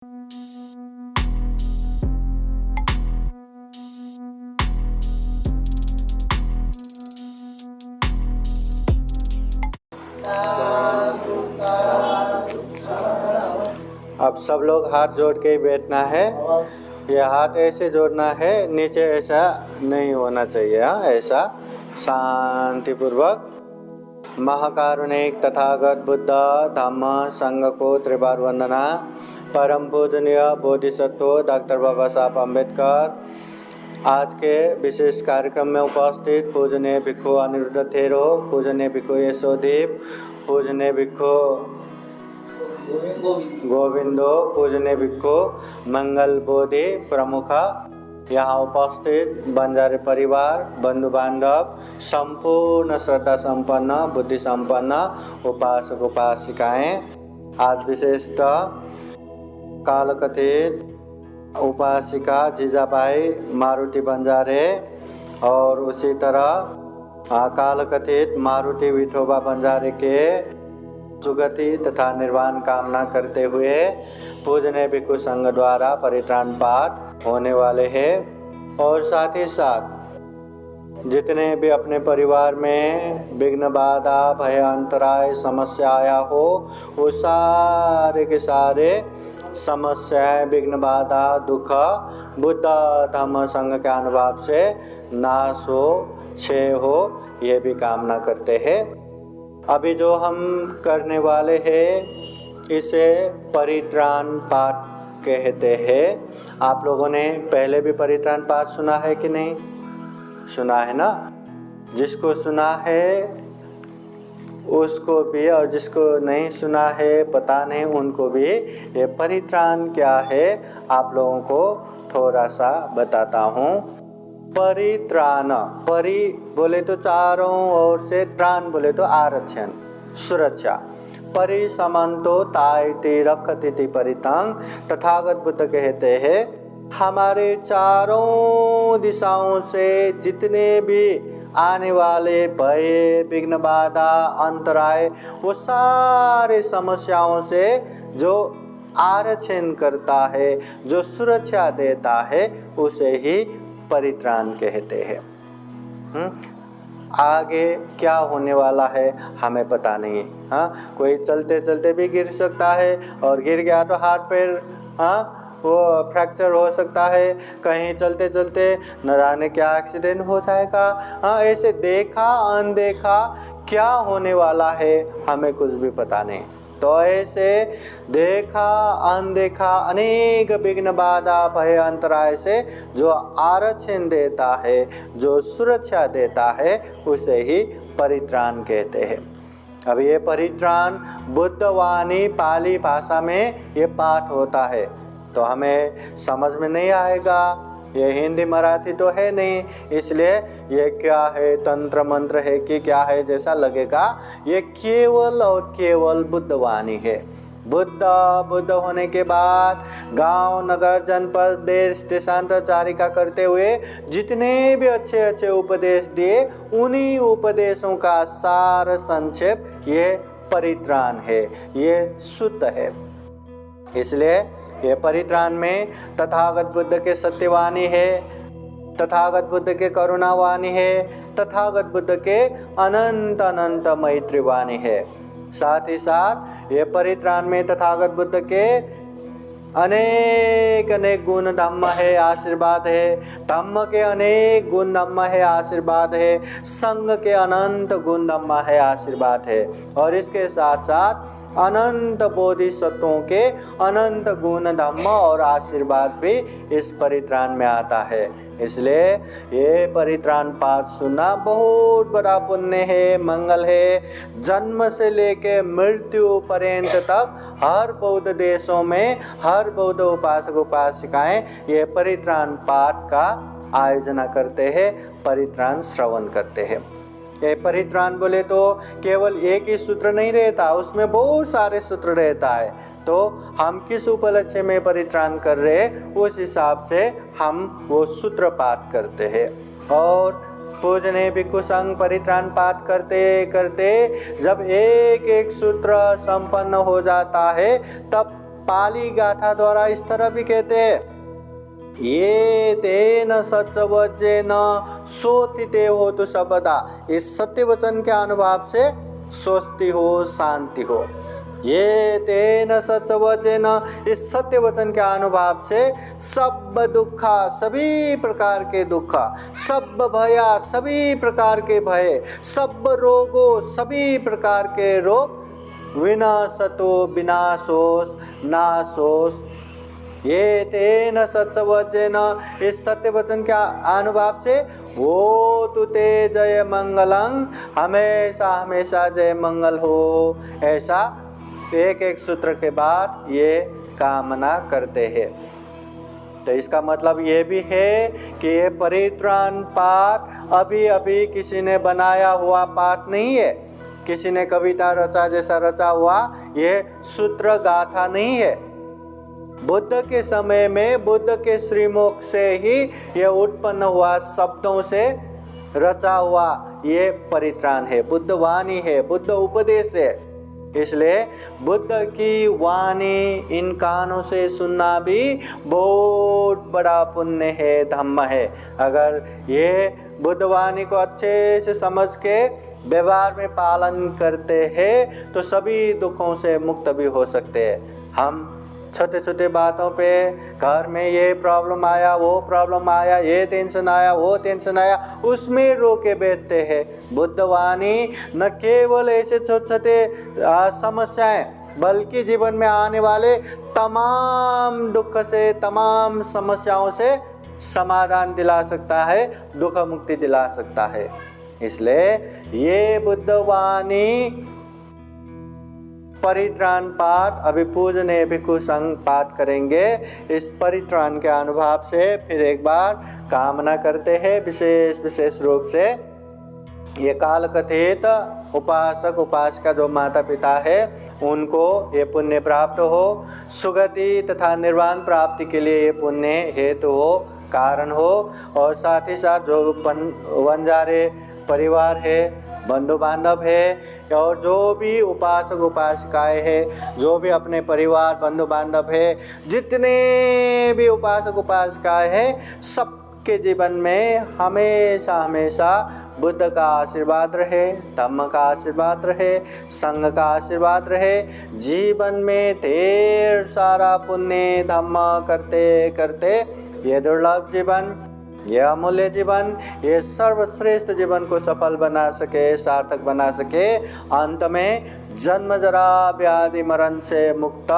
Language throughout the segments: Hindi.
अब सब लोग हाथ जोड़ के ही बैठना है। ये हाथ ऐसे जोड़ना है, नीचे ऐसा नहीं होना चाहिए। ऐसा शांतिपूर्वक। महाकारुणिक तथागत बुद्ध धम्म संघ को त्रिबार वंदना। परम पूजनीय बोधिसत्व डॉक्टर बाबा साहब अम्बेडकर, आज के विशेष कार्यक्रम में उपस्थित पूजनीय भिक्षु अनिरुद्ध थेरो, पूजनीय भिक्षु यशोदीप, पूजनीय भिक्षु गोविंदो, पूजनीय भिक्षु मंगल बोधि प्रमुख, यहाँ उपस्थित बंजारे परिवार, बंधु बांधव, संपूर्ण श्रद्धा संपन्न, बुद्धि संपन्न उपासक उपासिकाएं, आज विशेषतः कालकथित उपासिका जीजाबाई मारुति बंजारे और उसी तरह कालकथित मारुति विठोबा बंजारे के सुगति तथा निर्वाण कामना करते हुए पूजनीय भिक्षु संघ द्वारा परित्राण पाठ होने वाले हैं। और साथ ही साथ जितने भी अपने परिवार में विघ्न बाधा भय अंतराय समस्या आया हो, वो सारे के सारे समस्याएं विघ्न बाधा दुख बुद्ध धम्म संघ के अनुभव से नाश हो, क्षय हो, ये भी कामना करते हैं। अभी जो हम करने वाले हैं इसे परित्राण पाठ कहते हैं। आप लोगों ने पहले भी परित्राण पाठ सुना है कि नहीं? सुना है ना? जिसको सुना है उसको भी, और जिसको नहीं सुना है पता नहीं उनको भी ये परित्राण क्या है आप लोगों को थोड़ा सा बताता हूँ। परित्राण, परि बोले तो चारों ओर से, त्राण बोले तो आरक्षण सुरक्षा। परिसमन्तो ताइति रक्षति परितंग, तथागत बुद्ध कहते हैं हमारे चारों दिशाओं से जितने भी आने वाले भय विघ्न बाधा अंतराय, वो सारे समस्याओं से जो आरक्षण करता है, जो सुरक्षा देता है, उसे ही परित्राण कहते हैं। आगे क्या होने वाला है हमें पता नहीं। कोई चलते चलते भी गिर सकता है और गिर गया तो हाथ पैर वो फ्रैक्चर हो सकता है। कहीं चलते चलते न जाने क्या एक्सीडेंट हो जाएगा। ऐसे देखा अनदेखा क्या होने वाला है हमें कुछ भी पता नहीं। तो ऐसे देखा अनदेखा अनेक विघ्न बाधा भय अंतराय से जो आरक्षण देता है, जो सुरक्षा देता है, उसे ही परित्राण कहते हैं। अब ये परित्राण बुद्धवाणी पाली भाषा में ये पाठ होता है, तो हमें समझ में नहीं आएगा। ये हिंदी मराठी तो है नहीं, इसलिए ये क्या है, तंत्र मंत्र है कि क्या है जैसा लगेगा। ये केवल और केवल बुद्धवाणी है। बुद्ध होने के बाद गांव नगर जनपद देश देशांतरचारिका करते हुए जितने भी अच्छे अच्छे उपदेश दिए, उन्हीं उपदेशों का सार संक्षेप ये परित्राण है, ये शुद्ध है। इसलिए ये परित्राण में तथागत बुद्ध के सत्यवाणी है, तथागत बुद्ध के करुणावाणी है, तथागत बुद्ध के अनंत अनंत मैत्रीवाणी है। साथ ही साथ ये परित्राण में तथागत बुद्ध के अनेक अनेक गुण धम्म है, आशीर्वाद है। धम्म के अनेक गुण धम्म है, आशीर्वाद है। संघ के अनंत गुण धम्म है, आशीर्वाद है। और इसके साथ साथ अनंत बोधिसत्वों के अनंत गुण धम्म और आशीर्वाद भी इस परित्राण में आता है। इसलिए ये परित्राण पाठ सुनना बहुत बड़ा पुण्य है, मंगल है। जन्म से लेके मृत्यु पर्यंत तक हर बौद्ध देशों में हर बौद्ध उपासक उपासिकाएं ये परित्राण पाठ का आयोजना करते हैं, परित्राण श्रवण करते हैं। ये परित्राण बोले तो केवल एक ही सूत्र नहीं रहता, उसमें बहुत सारे सूत्र रहता है। तो हम किस उपलक्ष्य में परित्राण कर रहे हैं, उस हिसाब से हम वो सूत्र पाठ करते हैं। और पूजनीय भिक्षु संघ परित्राण पाठ करते करते जब एक एक सूत्र संपन्न हो जाता है, तब पाली गाथा द्वारा इस तरह भी कहते हैं, ये तेन सत्यवचन सोतिते हो तो सबदा। इस सत्य वचन के अनुभव से स्वस्ति हो, शांति हो। ये तेन सत्यवचन, इस सत्य वचन के अनुभव से सब दुख, सभी प्रकार के दुख, सब भया, सभी प्रकार के भय, सब रोगों, सभी प्रकार के रोग, विनाशतो, विनाशोस, नाशोस। ये तेन सत्यवचन, इस सत्य वचन के अनुभव से वो तुते जय मंगलंग, हमेशा हमेशा जय मंगल हो। ऐसा एक एक सूत्र के बाद ये कामना करते हैं। तो इसका मतलब ये भी है कि ये परित्राण पाठ अभी अभी किसी ने बनाया हुआ पाठ नहीं है, किसी ने कविता रचा जैसा रचा हुआ ये सूत्र गाथा नहीं है। बुद्ध के समय में बुद्ध के श्रीमुख से ही ये उत्पन्न हुआ, शब्दों से रचा हुआ ये परित्राण है, बुद्ध वाणी है, बुद्ध उपदेश है। इसलिए बुद्ध की वाणी इन कानों से सुनना भी बहुत बड़ा पुण्य है, धम्म है। अगर ये बुद्ध वाणी को अच्छे से समझ के व्यवहार में पालन करते हैं तो सभी दुखों से मुक्त भी हो सकते हैं। हम छोटे छोटे बातों पे, घर में ये प्रॉब्लम आया, वो प्रॉब्लम आया, ये टेंशन आया, वो टेंशन आया, उसमें रो के बैठते हैं। बुद्ध वाणी न केवल ऐसे छोटे छोटे समस्याएं बल्कि जीवन में आने वाले तमाम दुख से, तमाम समस्याओं से समाधान दिला सकता है, दुख मुक्ति दिला सकता है। इसलिए ये बुद्ध वाणी परित्राण पाठ अभी पूजनीय भिक्षु संघ पाठ करेंगे। इस परित्राण के अनुभव से फिर एक बार कामना करते हैं विशेष रूप से ये काल कथित उपासक उपासिका जो माता पिता है उनको ये पुण्य प्राप्त हो, सुगति तथा निर्वाण प्राप्ति के लिए ये पुण्य हेतु हो, कारण हो। और साथ ही साथ जो वंजारे परिवार है, बंधु बांधव है, और जो भी उपासक उपासिकाएं हैं, जो भी अपने परिवार बंधु बांधव है, जितने भी उपासक उपासिकाएं हैं, सबके जीवन में हमेशा हमेशा बुद्ध का आशीर्वाद रहे, धम्म का आशीर्वाद रहे, संघ का आशीर्वाद रहे। जीवन में ढेर सारा पुण्य धम्म करते करते ये दुर्लभ जीवन, यह अमूल्य जीवन, ये सर्वश्रेष्ठ जीवन को सफल बना सके, सार्थक बना सके। अंत में जन्म जरा व्याधि मरण से मुक्त,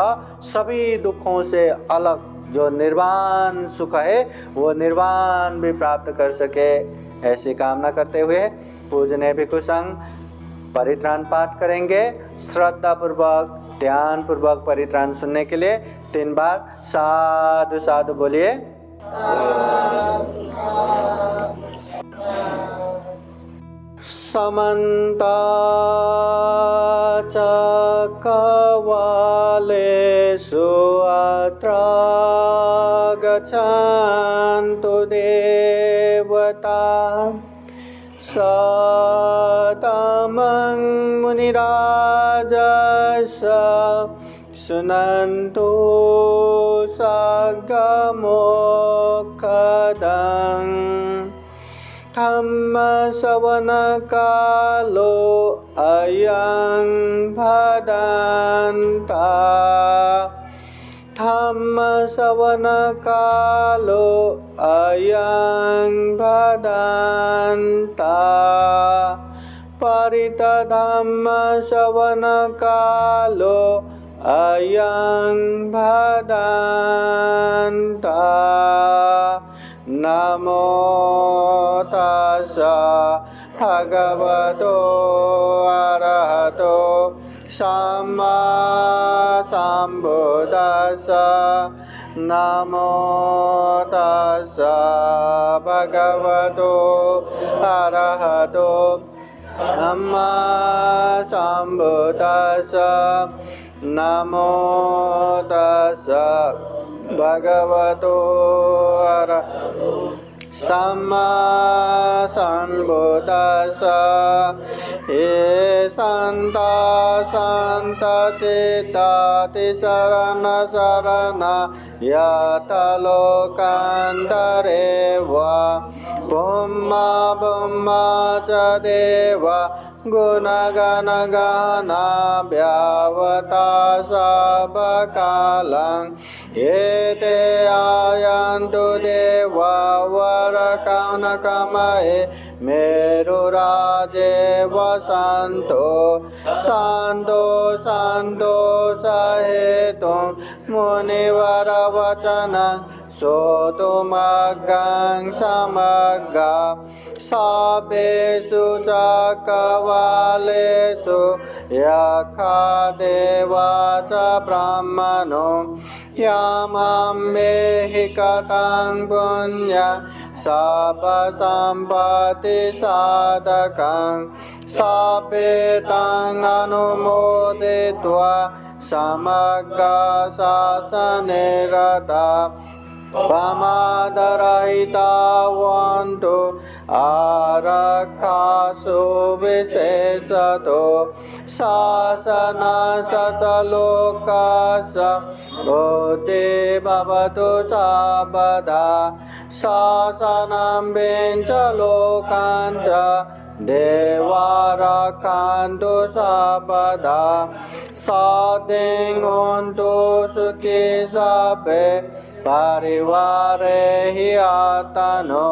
सभी दुखों से अलग जो निर्वाण सुख है वो निर्वाण भी प्राप्त कर सके, ऐसी कामना करते हुए पूजनीय भिक्षु संघ परित्राण पाठ करेंगे। श्रद्धा पूर्वक ध्यान पूर्वक परित्राण सुनने के लिए 3 बार साधु साधु बोलिए। समन्त चक्रवालेषु अत्र गच्छन्तु देवता सतमं मुनिराजस शृण्वन्तु सगमोखदं धम्मश्रवणकालो अयं भदन्ता धम्मश्रवणकालो अयं भदन्ता परितधम्मश्रवणकालो अयं भदन्ता नमो तस्सा भगवतो अरहतो सम्मा सम्बुद्दस्सा नमो तस्सा भगवतो अरहतो सम्मा सम्बुद्दस्सा नमो तस्सा भगवतो अरहतो सम्मा सम्बुद्दस्स ये सन्ता सन्तचित्ता तिसरण शरण यतलोकान्तरे वा ब्रह्मा ब्रह्मा च देव गुणगणगणा व्यावता सबकालं एते आयन्तु देवा वरकनकमये मेरुराजे वसन्तो सन्तो सहेतुं मुनिवरवचन श्रोतुमग्गं समग्गा सभ्येषु च कवालेषु यक्षा देवा च ब्राह्मणो यामाम्येहि कथं पुण्यं सर्वसम्पत्तिसाधकं सभ्येतं अनुमोदयित्वा समग्र शासने रता प्रमादरहितावन्तु आरक्षासु विशेषतो शासन सचलोकास ओते भवतु सर्वदा शासनं वेञ्चलोकाञ्च देवारक्षन्तु सर्वदा साधिंहोन्तु सुखी सर्वे परिवारे हि आत्मनो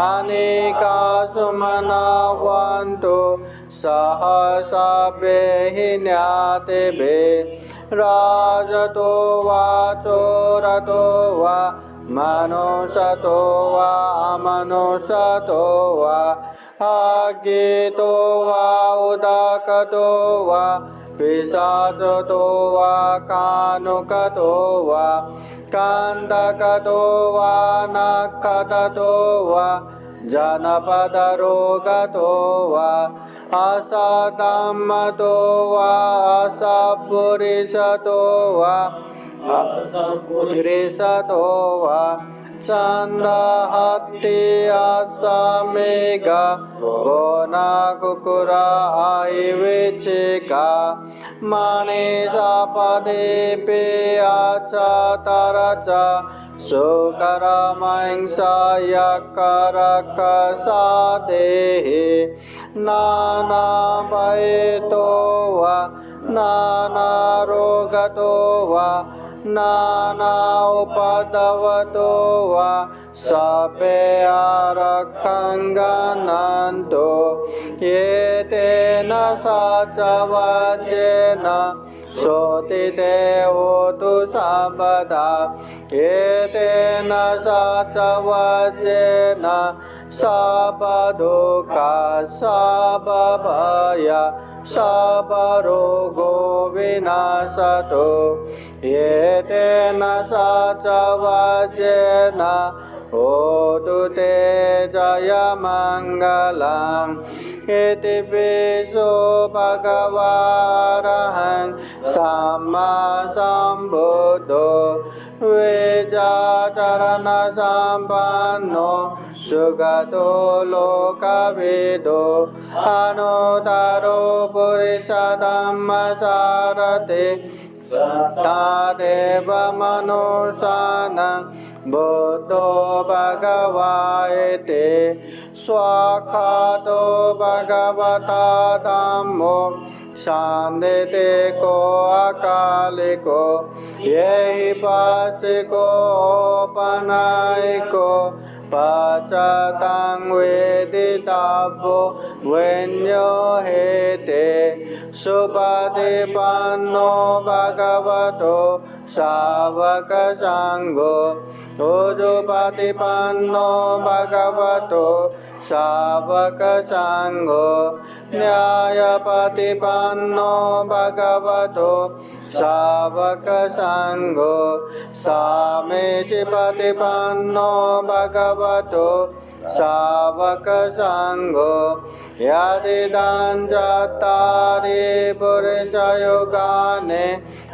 अनेका सुमनावन्तु सह सर्वे हि ज्ञातिभिः राजतो वा चोरतो वा मनुष्यतो वा अमनुष्यतो वा अज्ञेतो वा उदाकतो वा पिशाचतो वा कानुकतो वा कान्तकतो वा नखततो वा जनपदरोगतो वा असधम्मतो वा असपुरुषतो वा पुरुषतो वा चन्दहत्ति असमेघा गोनाकुकुरा आयुविचिका मनीषापदेपे अचतरच सुकरमहिंसा यकरकसादेहि नानाभयतो वा नानारोगतो वा नाना उपद्रवतो वा सर्वे आरक्षन्तु एतेन सचवचेन सोतिते होतु सर्वदा एतेन सचवचेन सर्वदुःखा सर्वभय सर्वरोगो विनाशतु एतेन सचवचेन होतु ते जयमङ्गलम् इति विशो भगवारहं सम्मा सम्बुद्धो वेदाचरणसम्पन्नो सुगतो लोकविदो अनुत्तरो पुरुषधम्मसारथि तदेव मनुष्याणां बुद्धो भगवायते स्वाक्षातो भगवता धम्मो शान्तिते को अकालिको यही पासिको पनायको पचतं वेदितव्यो वैन्यो हेते सुपतिपन्नो भगवतो शावकसङ्घो ओजुपतिपन्नो भगवतो शावकसङ्घो न्यायपतिपन्नो भगवतो शावकसङ्घो सामीचिपतिपन्नो भगवतो शावकसङ्घो यदिदं चत्वारि पुरुषयुगानि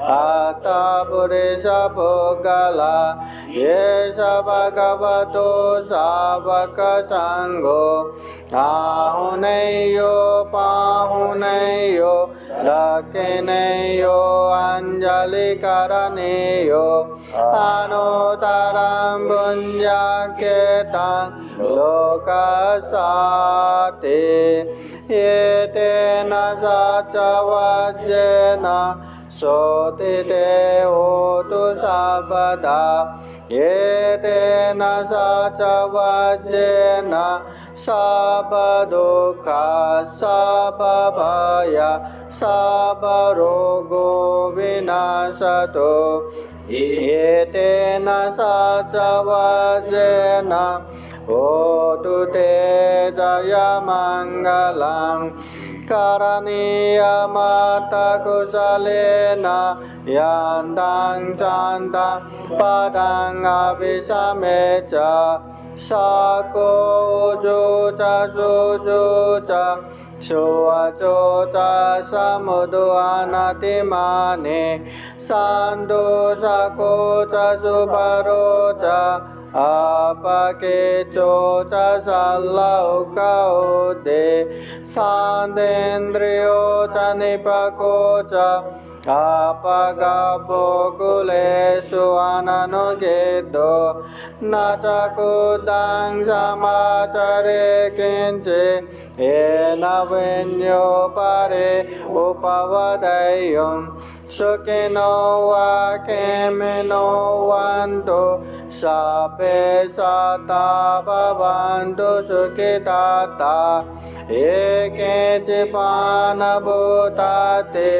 Atta Purisa Pukala Yesa Bhagavato Savaka Sangho Ahuneyo Pahuneyo Dakineyo Anjali Karaneyo Anuttaram Punjaketam Lokasate Yetena Sacavajjena Sotite Hotu Sabada Yetena Sacavajjena Sabadukha Sababhaya Sabarogo Vinasato Yetena Sacavajjena Hotu Te Jaya Mangalam Karaniya Mata Kusalena Yandang Santang Padang Abhisamecha Sako Ujuca Sujuca Suacoca Samudu Anatimane Sandu Sakoca Subaroca Apakecoca Salauka Ude Sandendrioca Nipakoca Apagapokulesu Ananugedo Nachakudang Samacare Kinche Ena Vinyo Pare Upavadayum Sukino Wakemino Vanto Sape Sata Bhavantu Sukitata Eke Chipana Bhutate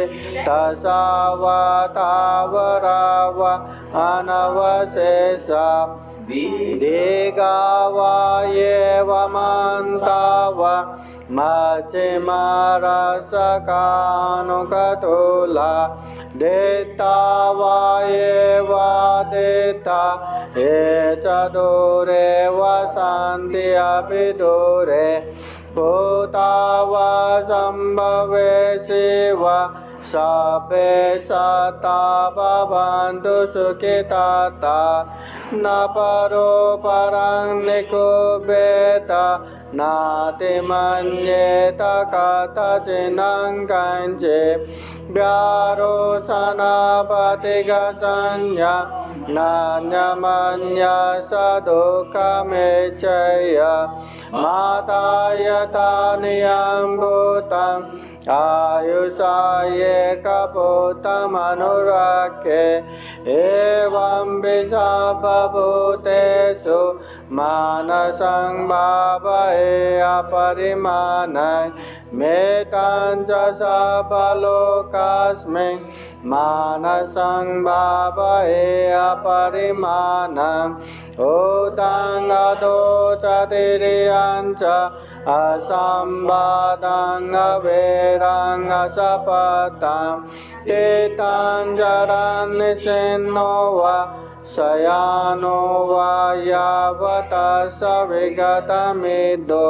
Tasavata Anavasesa Digava Yeva Mantava Machimarasakanugatula Detava Yeva Deta Echadure Vasanti Abhidure Bhutava Sambhave Siva Sape Sata Bhavantu Sukhitata Naparo Parang Nikubeta Nati Manyeta Kata Chinang Kanche Vyaro Sanapatiga Sanya Nanya Manya Saduka Mechaya Matayata Niyambutam Ayusaye Kaputam Anurake Evam Visabhabutesu Manasang Bhavae Aparimanai Metanca Sabhalokasmin Manasang Bhavae Aparimanam Utang Ado Catiriyanca Asambadang Averang Asapatam Titan Jaran Nisinova Sayano Vayavata Savigatamido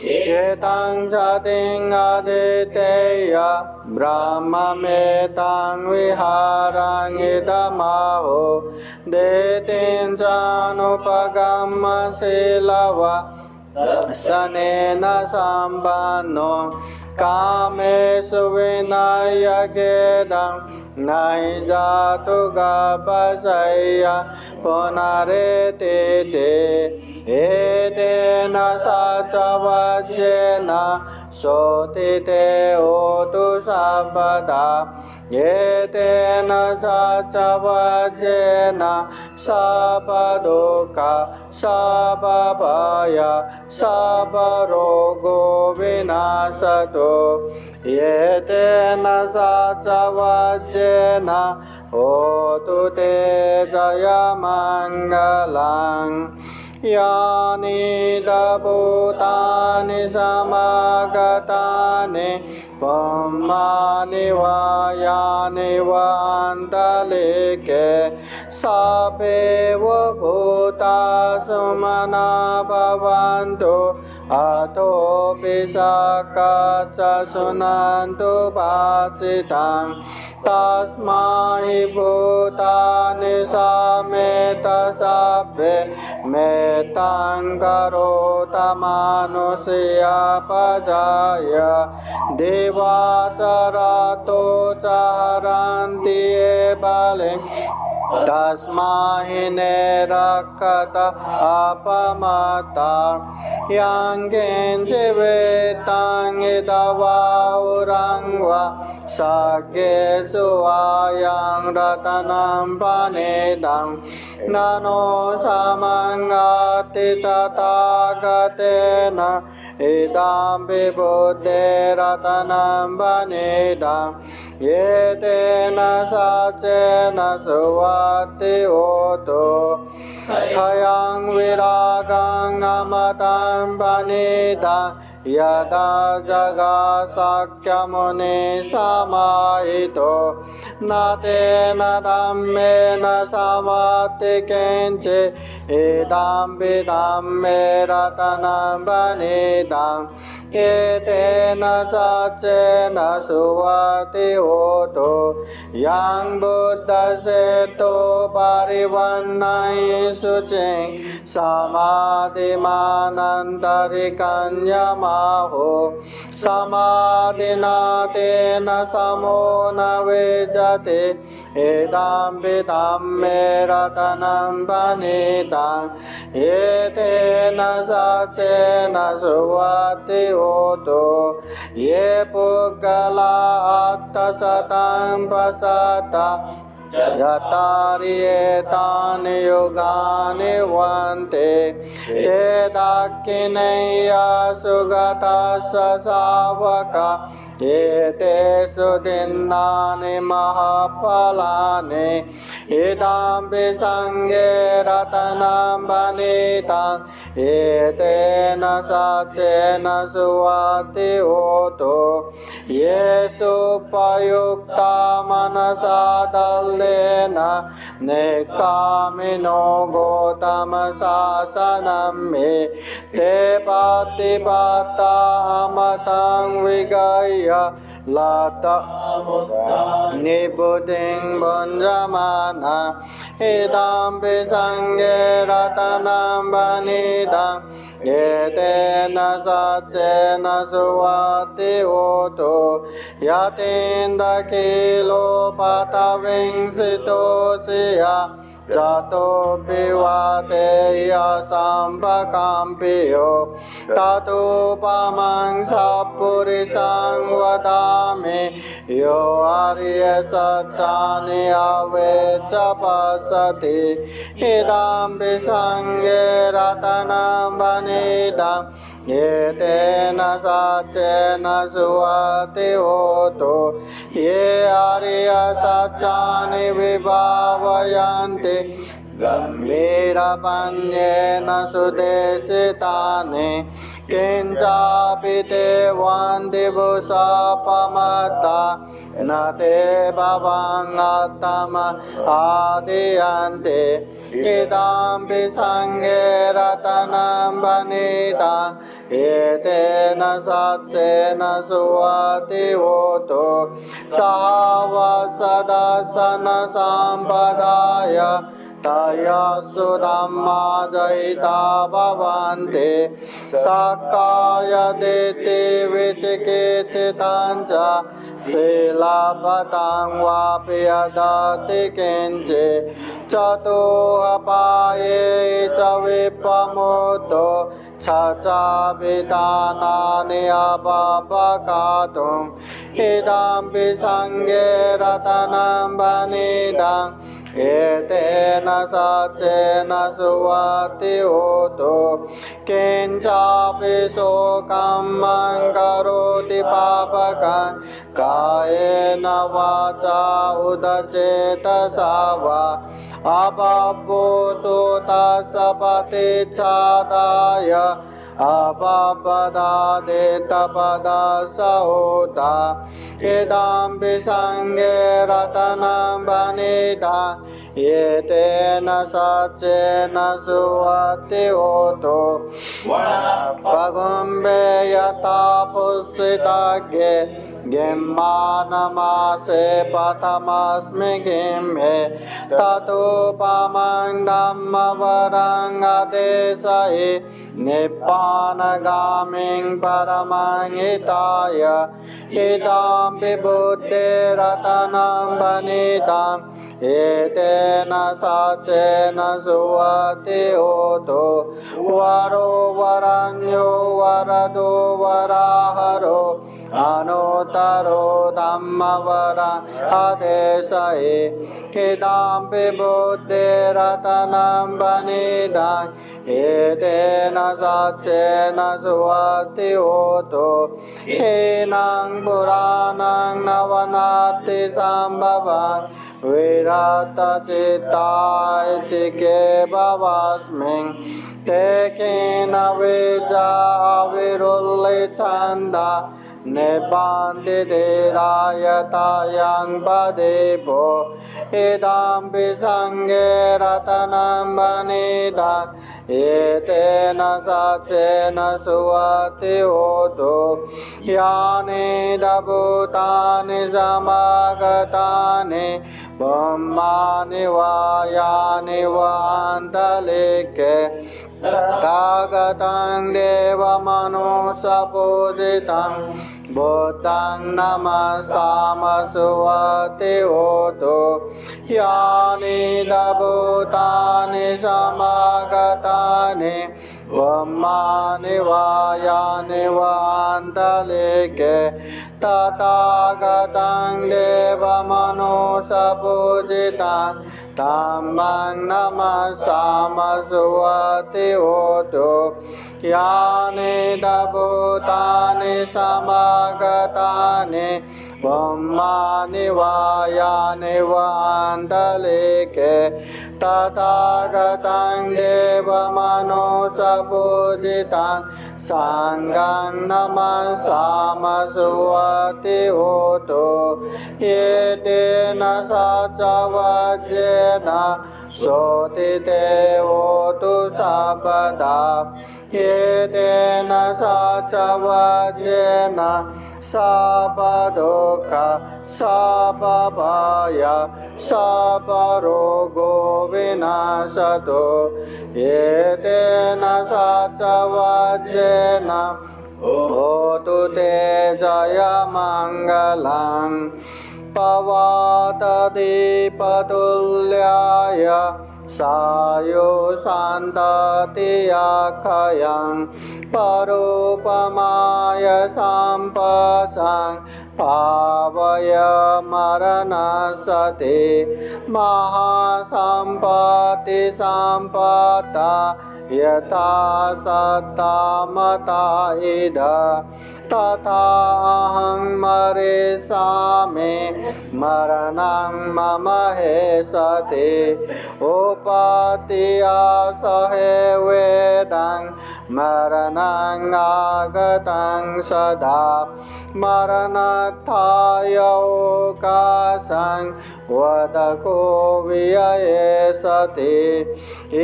Etang Sating Aditeya Brahma Metang Viharang Idamaho Detin Sanupagama Silava Sanena Sambano Kamesu Vinayagedam Naijatu Gapasaya Punarete Etena Sacavajjena Sotite Hotu Sabada Etena Sacavajjena Sabaduka Sababhaya Sabarogo Vinasato Etena Sacavajjena Hotu Te Jaya Mangalang Yani Dabutani Samagatani Pummani Vayani Vantalike Sape Vabhuta Sumana Bhavantu Ato Pisakaca Sunantu Bhasitam तस्मै भूतानि समेत सभ्ये मेत्तं करोत मनुष्या पजाय देवाचरतो चरन्ति बलिं तस्मै निरक्षत अपमता यं किञ्चिवेत्तं इदवाउरं वा सक्येषु आयं रत्नं पनिदं ननो समङ्गाति तथागतेन इदं विबुद्धिरत्नं पनिदं एतेन सचेन सुवति ओतो खयं विरागं अमतं पनिदं यदा जगाशक्यमुनि समाहितो न तेन धम्मेन समति किञ्चित् इदं विदं मे रत्नं पनिदं एतेन सचेन सुवति होतो यं बुद्धसेतो परिवन्नै शुचिं समाधिमानन्तरिकन्यमाहो समाधिना तेन समो न विजते इदं विदं मे रत्नं पनिदं एतेन सचेन सुवति होतो ये पुग्गला अर्थशतं पश्यता चत्वारि युगानि वन्ते ते दाक्षिणेय्य सुगतस्य शावका एतेषु दिनानि महाफलानि इदं विसङ्गे रत्नं पनिदं एतेन सचेन सुवति होतो येषु उपयुक्ता मनसा दलेन नेकामिनो गौतमशासनं मे ते पतिपत्ता अमतं विगह्य लत निबुद्धिं भुञ्जमाना इदं विसङ्गे रत्नं पनिदं एतेन सचेन सुवति होतो यतीन्द्रकिलोपतविंसितोषिया जातो विवादेय सम्पकम्पियो ततोपमं सपुरुषं वदामि यो आर्यसत्सानि अवेच पश्यति इदं विसङ्गे रत्नं पनिदं एतेन सचेन सुवति होतो ये आर्यसत्सानि विभावयन्ति गम्भीरपन्येन सुदेशितानि किञ्चापि ते वन्ति भूषापमत्ता न ते भवङ्गतम आदियन्ते इदं विसङ्गे रत्नं पनिदं एतेन सचेन सुवति होतो सहवसदसन सम्पदाय तयस्सु धम्मा जयिता भवन्ति सक्काय दिति विचिकित्सितं च शीलभतं वापि यदति किञ्चित् चतुःपाये च विप्रमुक्तो छचाभिधानानि अपपकातुम् इदं विसङ्गे रत्नं पनिदं एतेन सचेन सुवति होतो किञ्चापि शोकं करोति पापकं कायेन वाचा उदचेतसा वा अपभूषु तत्सपतिच्छादाय अपपदादे तपदा सहोता इदं विसङ्गे रत्नं पनिदं एतेन सचेन सुवति होतो पगुम्बे यथा पुष्पिताग्ये गिम्मानमासे पथमस्मि गिम्हे ततोपमं धम्मवरं अदेशये निप्पानगामिं परमं हिताय इदं विबुद्धिरतनं वनिताम् एतेन साचेन सुवति होतो वरो वरन्यो वरदो वराहरो अनुतरो धम्मवरं अदेशये इदं विबुद्धिरतनं वनिताम् एतेन साचेन सुवति होतो हीनं पुराणं नवनाति सम्भवं विरतचित्ता इति केभवस्मिन् ते केन विजा विरुल्लिच्छन्दा निबन्धिरायतायं पदेपो इदं विसङ्गे रतनं वनिताम् एतेन साचेन सुवति होतो यानि भूतानि समागतानि ब्रह्माणि वा यानि वान्तलिके तागतं देवमनुष्यपूजितं बुद्धं नमस्सामसुवति होतो यानि भूतानि समागतानि ब्रह्माणि वा यानि वान्तलिके तथागतं देवमनुष्यपूजितं तमं नमस्सामसुवति होतो यानि भूतानि समागतानि ब्रह्माणि वा यानि वान्तलिके तथागतं देवमनुष्यपूजितं सङ्घं नमस्सामसुवति होतो एतेन सचवज्येन सोतिते होतु सर्वदा एतेन सचवज्येन सर्वदुःख सर्वभय सर्वरोगो विनाशतो एतेन सचवज्येन होतु ते जयमङ्गलम् पवतदीपतुल्याय सायो शान्ततियाखयं परोपमाय सम्पशं पावय मरणसते महासम्पत्ति सम्पदा यथा सत्ता मता इद तथा अहं मरेष्यामि मरणं मम हेषते उपत्या सहे वेदं मरणं आगतं सदा मरणत्थायोकाशं वद को व्ययेषते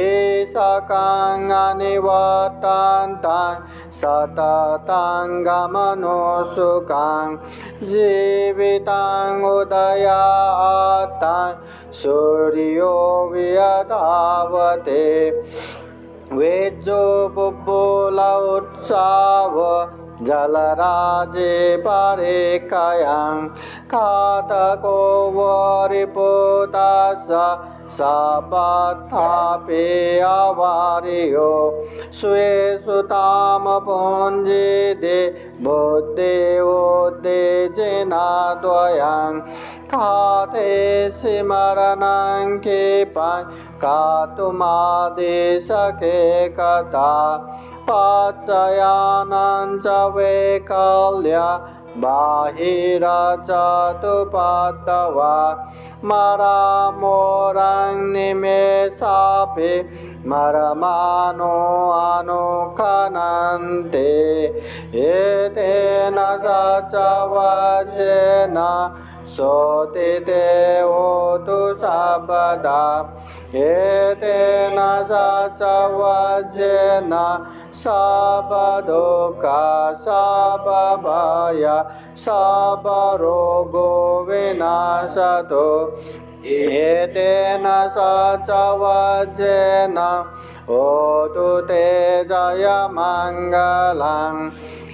ईशकं अनिवर्तन्तं सततं गमनोत्सुकं जीवितं उदयात्तं सूर्यो वियधावते वेज्जो बुब्बुल उत्सव जलराजे परेकयं कातको वरिपुतस सपत्थापि अवार्यो स्वे सुताम पुञ्जिदे बुद्धिवोद्देजेनाद्वयं खाते सिमरणं केपं कातुमादेशके कथा पाचयानं च वैकल्य बाहिरचतुपत्तवा मरामोरं निमेषापि मरमानो अनुखनन्ते एतेन सचवज्येन सोतिते होतु सर्वदा एतेन सचवज्येन sabbadukkha sabbabhaya sabbarogo vinasato etena sacavajena otu te jaya mangalang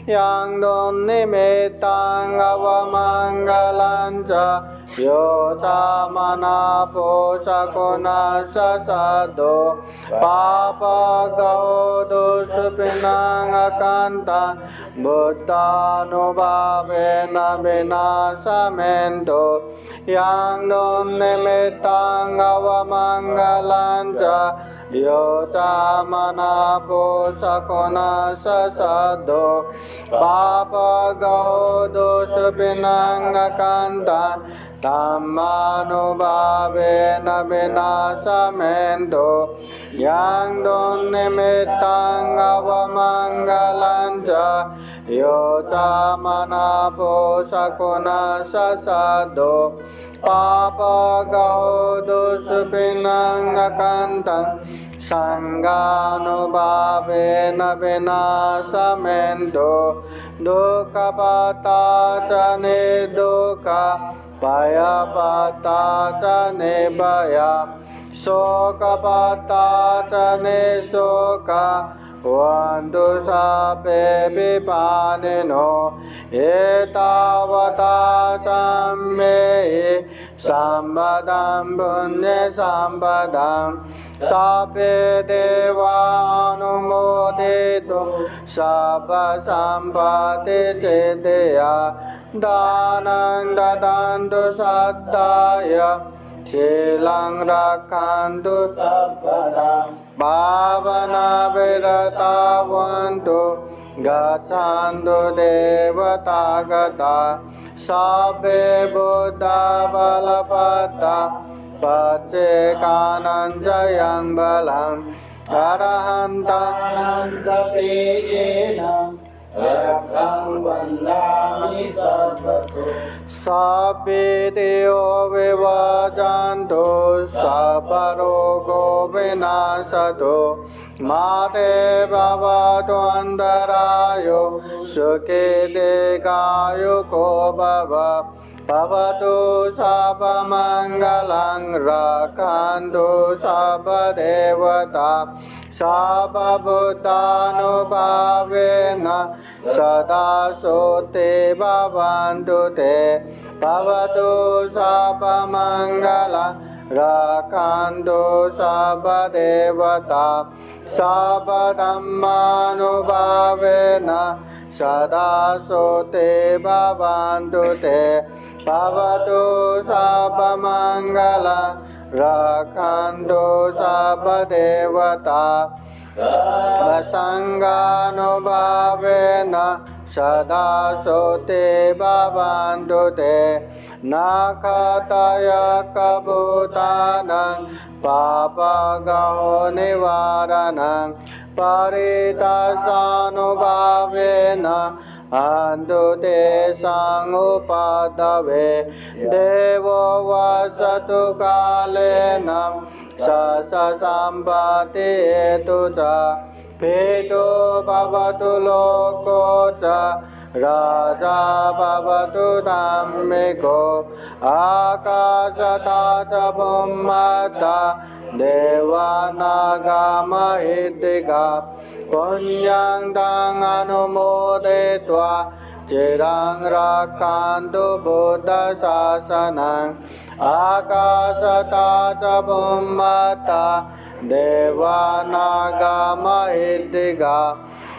yang don nimitang avamangalanca yo samana posakona sasado papa gaudo supinang akanta buddhanubhavena vinasamento yang don nimitang avamangalanca yo samana posakona sasado papa gaudo supinang akanta Tammanubhavena vinasamento yang don nimitang avamangalanca yo samana posakona sasado papa gaudo supinang akantang Sanghanubhavena vinasamento dukkha pata niddukkha Paya pata ne baya soka pata ne soka Vandu sape pipaneno etavata samme sambadam punya sambadam sape deva anumodetu sabba sampati siddhya danang dadantu saddaya silang rakhantu sabbatam Bhavana viratavantu gachantu devata gata sabbe buddha balapata pacekananjayang balam arahantang sapijena Rakhang vandami sarvaso Sabbi deo vivajanto Sabbarogo vinasato Mate bhavatu andarayo Sukhi dikayo ko bhava Bhavatu sabba mangalang rakhantu sabba devata sabba buddhanubhavena sada sote bhavantu te bhavatu sabba mangalang rakhantu sabba devata sabba dhammanubhavena sada sote bhavantu te Bhavatu sabba mangala rakhantu sabba devata Vasanganubhavena sada sote bhavantu te Nakataya kabutanang papagaho nivaranang Paritasanubhavena Antu te sangupadave Devo vasatu kalena Sasa sampati etuca Peto bhavatu lokoca Raja bhavatu dhammiko Akasata ca bhummata Deva naga mahidika Punyang tang anumodetva Cirang rakhantu buddha sasanang Akasata ca bhummata Deva naga mahidika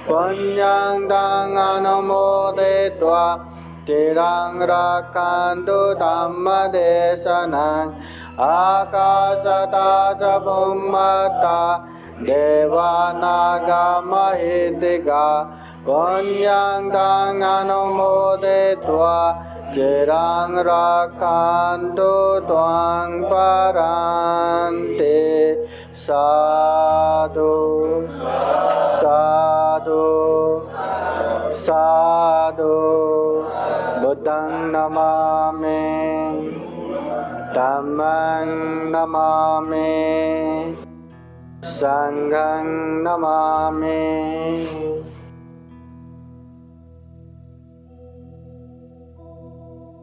Punyang tang anumodetva Cirang rakhantu dhamma desanang Akasata ca bhummata Deva naga mahidika Punyang tang anumodetva Cirang rakhantu tvang paranti Sadhu Sadhu Sadhu Buddhang namami Dhammang namami संघं Namami.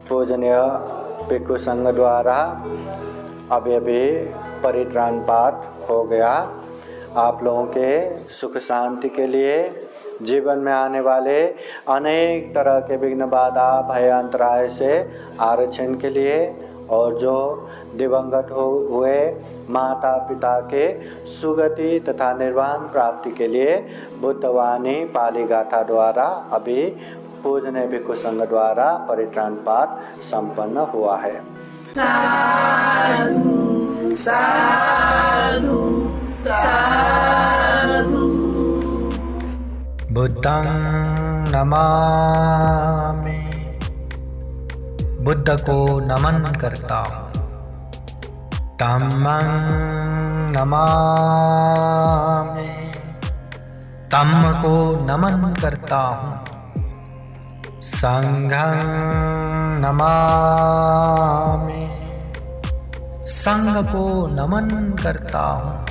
पूजनीय भिक्षु संघ द्वारा अभी परित्राण पाठ हो गया। आप लोगों के सुख शांति के लिए, जीवन में आने वाले अनेक तरह के विघ्न बाधा भय अंतराय से आरक्षण के लिए, और जो दिवंगत हुए माता पिता के सुगति तथा निर्वाण प्राप्ति के लिए बुद्धवाणी पाली गाथा द्वारा अभी पूजनीय भिक्षु संघ द्वारा परित्राण पाठ संपन्न हुआ है। साधु साधु साधु। बुद्धं नमामि, बुद्ध को नमन करता हूँ। धम्मं नमामि, धम्म को नमन करता हूँ। संघं नमामि, संघ को नमन करता हूँ।